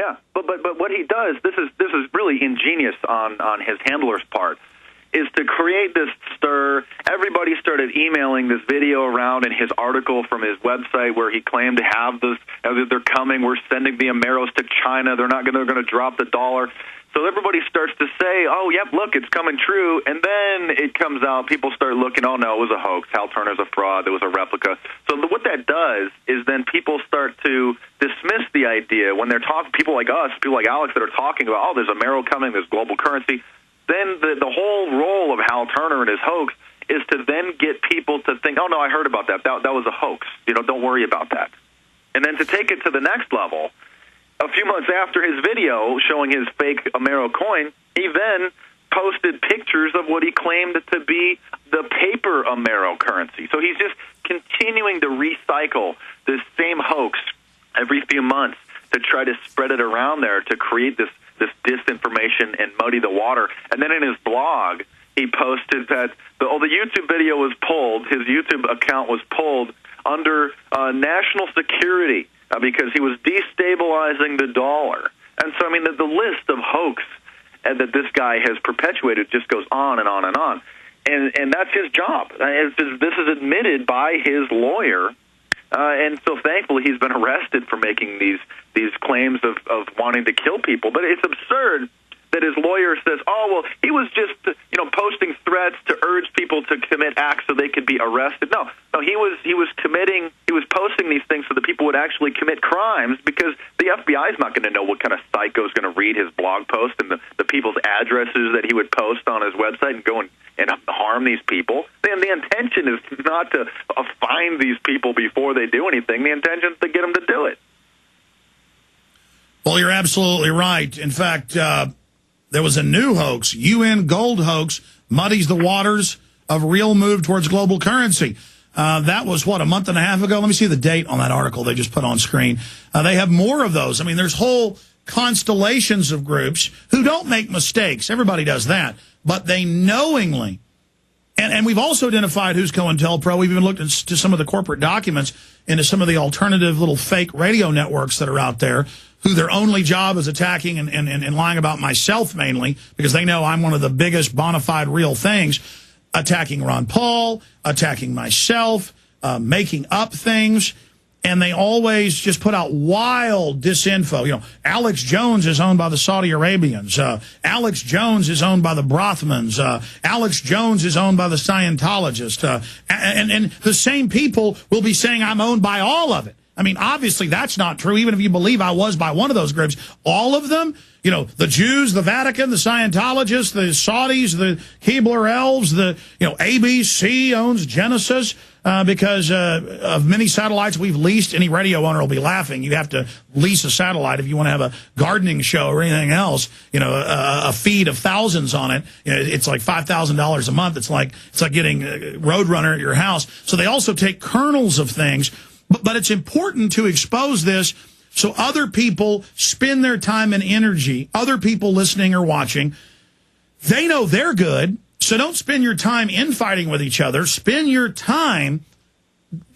Yeah, but what he does, this is really ingenious on his handler's part, is to create this stir. Everybody started emailing this video around in his article from his website where he claimed to have this. They're coming. We're sending the Ameros to China. They're going to drop the dollar. So everybody starts to say, oh, yep, look, it's coming true. And then it comes out, people start looking, oh, no, it was a hoax. Hal Turner's a fraud. It was a replica. So what that does is then people start to dismiss the idea when they're talking, people like us, people like Alex that are talking about, oh, there's Amero coming, there's global currency. Then the whole role of Hal Turner and his hoax is to then get people to think, oh, no, I heard about that. That was a hoax. Don't worry about that. And then to take it to the next level, a few months after his video showing his fake Amero coin, he then posted pictures of what he claimed to be the paper Amero currency. So he's just continuing to recycle this same hoax every few months to try to spread it around there to create this disinformation and muddy the water. And then in his blog, he posted that the YouTube video was pulled, his YouTube account was pulled under national security because he was destabilizing the dollar. And so, I mean, the list of hoax that this guy has perpetuated just goes on and on and on. And that's his job. This is admitted by his lawyer. And so thankfully he's been arrested for making these claims of wanting to kill people. But it's absurd that his lawyer says, oh, well, he was just, posting threats to urge people to commit acts so they could be arrested. No, he was posting these things so that people would actually commit crimes because the FBI is not going to know what kind of psycho is going to read his blog post and the people's addresses that he would post on his website and go and harm these people. And the intention is not to find these people before they do anything. The intention is to get them to do it. Well, you're absolutely right. In fact, there was a new hoax, UN gold hoax, muddies the waters of real move towards global currency. That was, a month and a half ago? Let me see the date on that article they just put on screen. They have more of those. I mean, there's whole constellations of groups who don't make mistakes. Everybody does that. But they knowingly, and we've also identified who's COINTELPRO. We've even looked into some of the corporate documents, into some of the alternative little fake radio networks that are out there, who their only job is attacking and lying about myself mainly, because they know I'm one of the biggest bona fide real things, attacking Ron Paul, attacking myself, making up things. And they always just put out wild disinfo. Alex Jones is owned by the Saudi Arabians. Alex Jones is owned by the Brahmins. Alex Jones is owned by the Scientologists. And the same people will be saying I'm owned by all of it. I mean, obviously that's not true. Even if you believe I was by one of those groups, all of them, the Jews, the Vatican, the Scientologists, the Saudis, the Keebler elves, ABC owns Genesis. Because of many satellites we've leased. Any radio owner will be laughing. You have to lease a satellite if you want to have a gardening show or anything else. A feed of thousands on it. It's like $5,000 a month. It's like getting Roadrunner at your house. So they also take kernels of things. But it's important to expose this so other people spend their time and energy, other people listening or watching, they know they're good. So don't spend your time infighting with each other. Spend your time,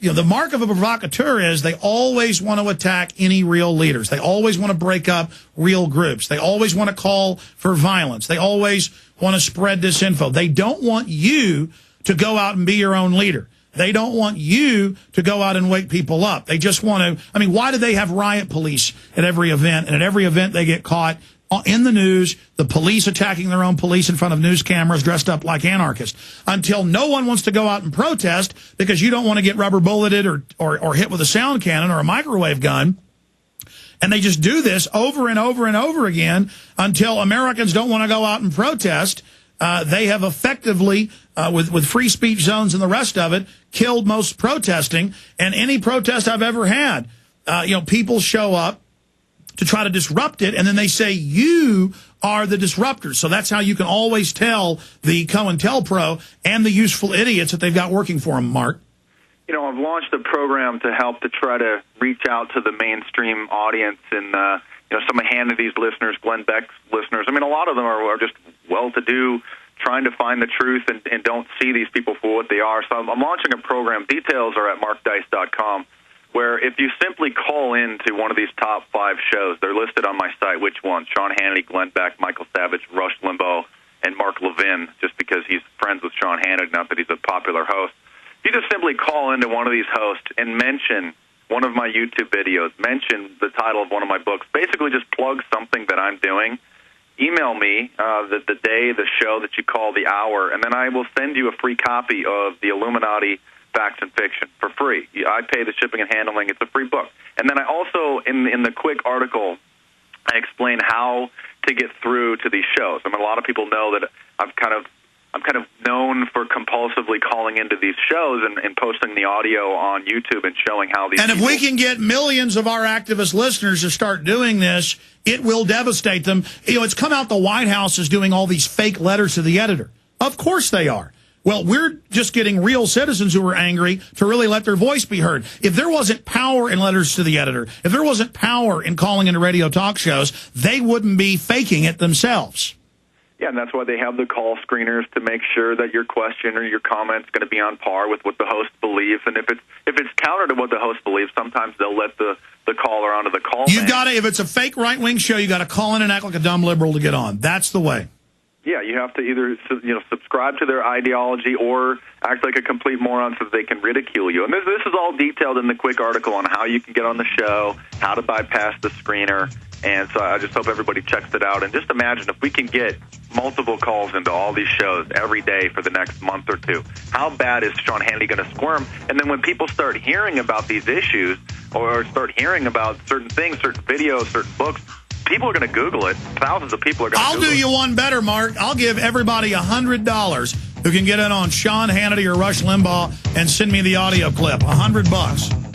the mark of a provocateur is they always want to attack any real leaders. They always want to break up real groups. They always want to call for violence. They always want to spread disinfo. They don't want you to go out and be your own leader. They don't want you to go out and wake people up. They just want to, why do they have riot police at every event? And at every event they get caught in the news, the police attacking their own police in front of news cameras dressed up like anarchists, until no one wants to go out and protest because you don't want to get rubber bulleted or hit with a sound cannon or a microwave gun. And they just do this over and over and over again until Americans don't want to go out and protest. They have effectively, with free speech zones and the rest of it, killed most protesting. And any protest I've ever had, people show up to try to disrupt it, and then they say you are the disruptors. So that's how you can always tell the COINTELPRO and the useful idiots that they've got working for them, Mark. I've launched a program to help to try to reach out to the mainstream audience and, some of Hannity's listeners, Glenn Beck's listeners. A lot of them are just well-to-do, trying to find the truth and don't see these people for what they are. So I'm launching a program. Details are at markdice.com. where if you simply call into one of these top 5 shows, they're listed on my site, which ones: Sean Hannity, Glenn Beck, Michael Savage, Rush Limbaugh, and Mark Levin, just because he's friends with Sean Hannity, not that he's a popular host. If you just simply call into one of these hosts and mention one of my YouTube videos, mention the title of one of my books, basically just plug something that I'm doing, email me the day, the show that you call, the hour, and then I will send you a free copy of the Illuminati Facts and Fiction for free. I pay the shipping and handling. It's a free book. And then I also, in the quick article, I explain how to get through to these shows. I mean, a lot of people know that I'm kind of known for compulsively calling into these shows and posting the audio on YouTube and showing how these. And if we can get millions of our activist listeners to start doing this, it will devastate them. You know, it's come out the White House is doing all these fake letters to the editor. Of course they are. Well, we're just getting real citizens who are angry to really let their voice be heard. If there wasn't power in letters to the editor, if there wasn't power in calling into radio talk shows, they wouldn't be faking it themselves. Yeah, and that's why they have the call screeners to make sure that your question or your comment's going to be on par with what the host believes. And if it's counter to what the host believes, sometimes they'll let the caller onto the call. You've got to, if it's a fake right-wing show, you got to call in and act like a dumb liberal to get on. That's the way. Yeah, you have to either subscribe to their ideology or act like a complete moron so that they can ridicule you. And this is all detailed in the quick article on how you can get on the show, how to bypass the screener. And so I just hope everybody checks it out. And just imagine if we can get multiple calls into all these shows every day for the next month or two, how bad is Sean Hannity going to squirm? And then when people start hearing about these issues or start hearing about certain things, certain videos, certain books, people are going to Google it. Thousands of people are going to Google it. I'll do you one better, Mark. I'll give everybody $100 who can get in on Sean Hannity or Rush Limbaugh and send me the audio clip. $100.